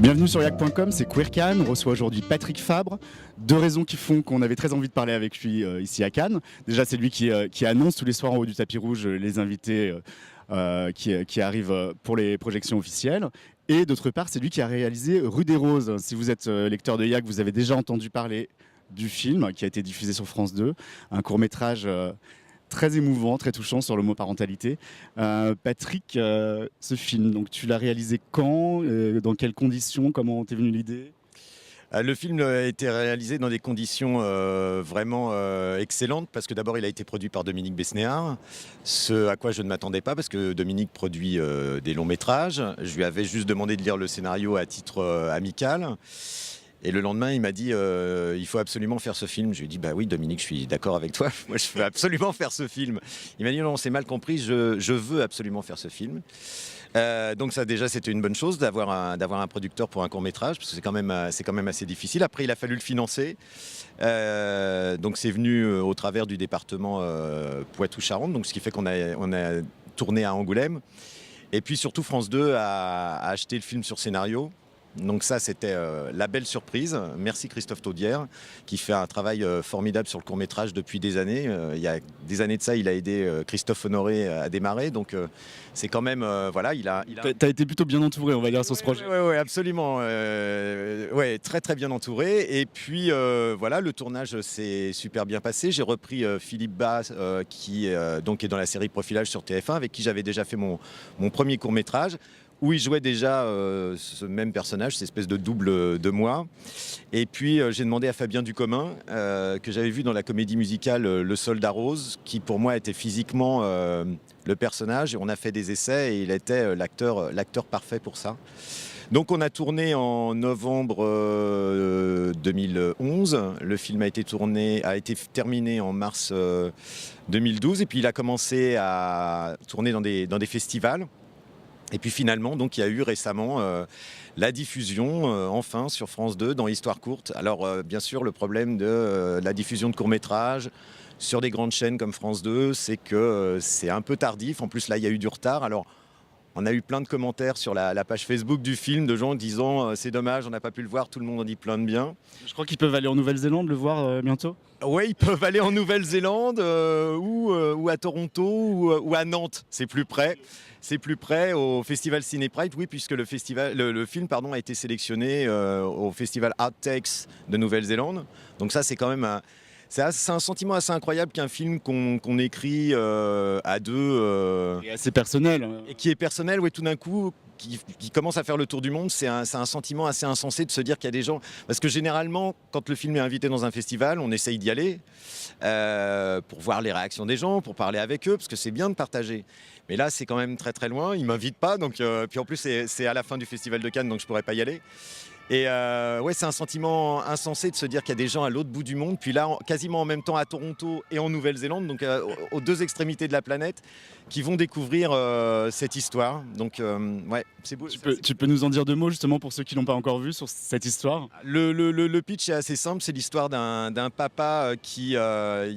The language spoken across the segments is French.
Bienvenue sur yak.com, c'est Queer Cannes. On reçoit aujourd'hui Patrick Fabre. Deux raisons qui font qu'on avait très envie de parler avec lui ici à Cannes. Déjà, c'est lui qui annonce tous les soirs en haut du tapis rouge les invités qui arrivent pour les projections officielles. Et d'autre part, c'est lui qui a réalisé Rue des Roses. Si vous êtes lecteur de Yak, vous avez déjà entendu parler du film qui a été diffusé sur France 2. Un court-métrage très émouvant, très touchant sur l'homoparentalité. Patrick, ce film, donc tu l'as réalisé quand, dans quelles conditions, comment t'es venue l'idée? Le film a été réalisé dans des conditions vraiment excellentes parce que d'abord il a été produit par Dominique Besnéard, ce à quoi je ne m'attendais pas parce que Dominique produit des longs métrages. Je lui avais juste demandé de lire le scénario à titre amical. Et le lendemain, il m'a dit il faut absolument faire ce film. Je lui ai dit bah oui, Dominique, je suis d'accord avec toi. Moi, je veux absolument faire ce film. Il m'a dit non, c'est mal compris. Je veux absolument faire ce film. Donc ça déjà c'était une bonne chose d'avoir un producteur pour un court métrage parce que c'est quand même assez difficile. Après il a fallu le financer. Donc c'est venu au travers du département Poitou-Charentes. Donc ce qui fait qu'on a tourné à Angoulême. Et puis surtout France 2 a acheté le film sur scénario. Donc ça, c'était la belle surprise. Merci Christophe Taudière, qui fait un travail formidable sur le court-métrage depuis des années. Il y a des années de ça, il a aidé Christophe Honoré à démarrer. Donc c'est quand même, voilà, T'as été plutôt bien entouré, on va dire, sur ce projet. Oui, absolument. Ouais, très très bien entouré. Et puis voilà, le tournage s'est super bien passé. J'ai repris Philippe Bas, qui donc est dans la série Profilage sur TF1, avec qui j'avais déjà fait mon premier court-métrage, où il jouait déjà ce même personnage, cette espèce de double de moi. Et puis j'ai demandé à Fabien Ducommun, que j'avais vu dans la comédie musicale Le Soldat Rose, qui pour moi était physiquement le personnage. Et on a fait des essais et il était l'acteur parfait pour ça. Donc on a tourné en novembre 2011. Le film a été terminé en mars 2012. Et puis il a commencé à tourner dans des festivals. Et puis finalement, donc, il y a eu récemment la diffusion, enfin, sur France 2, dans Histoire courte. Alors, bien sûr, le problème de la diffusion de courts-métrages sur des grandes chaînes comme France 2, c'est que c'est un peu tardif. En plus, là, il y a eu du retard. Alors, on a eu plein de commentaires sur la page Facebook du film de gens disant c'est dommage, on n'a pas pu le voir, tout le monde en dit plein de bien. Je crois qu'ils peuvent aller en Nouvelle-Zélande le voir bientôt. Oui, ils peuvent aller en Nouvelle-Zélande ou à Toronto ou à Nantes, c'est plus près. C'est plus près au festival Ciné Pride, oui, puisque le film a été sélectionné au festival Art Takes de Nouvelle-Zélande. Donc ça, c'est quand même c'est un sentiment assez incroyable qu'un film qu'on écrit à deux Et assez personnel. et qui est personnel, ouais, tout d'un coup, qui commence à faire le tour du monde. C'est un sentiment assez insensé de se dire qu'il y a des gens. Parce que généralement, quand le film est invité dans un festival, on essaye d'y aller pour voir les réactions des gens, pour parler avec eux, parce que c'est bien de partager. Mais là, c'est quand même très très loin. Ils ne m'invitent pas. Donc, puis en plus, c'est à la fin du festival de Cannes, donc je ne pourrais pas y aller. Et ouais, c'est un sentiment insensé de se dire qu'il y a des gens à l'autre bout du monde, puis là, quasiment en même temps à Toronto et en Nouvelle-Zélande, donc aux deux extrémités de la planète, qui vont découvrir cette histoire. Donc, ouais, c'est beau. Tu peux nous en dire deux mots justement pour ceux qui l'ont pas encore vu sur cette histoire? Le pitch est assez simple, c'est l'histoire d'un papa il y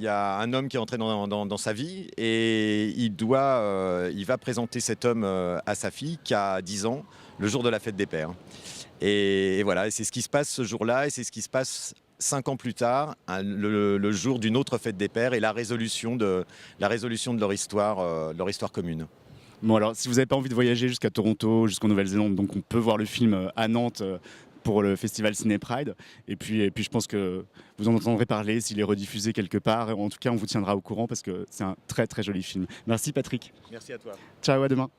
a un homme qui est entré dans sa vie et il va présenter cet homme à sa fille qui a 10 ans, le jour de la fête des pères. Et voilà, et c'est ce qui se passe ce jour-là, et c'est ce qui se passe 5 ans plus tard, le jour d'une autre fête des pères et la résolution de leur histoire commune. Bon alors, si vous n'avez pas envie de voyager jusqu'à Toronto, jusqu'en Nouvelle-Zélande, donc on peut voir le film à Nantes pour le festival Ciné Pride. Et puis je pense que vous en entendrez parler s'il est rediffusé quelque part. En tout cas, on vous tiendra au courant parce que c'est un très très joli film. Merci Patrick. Merci à toi. Ciao, à demain.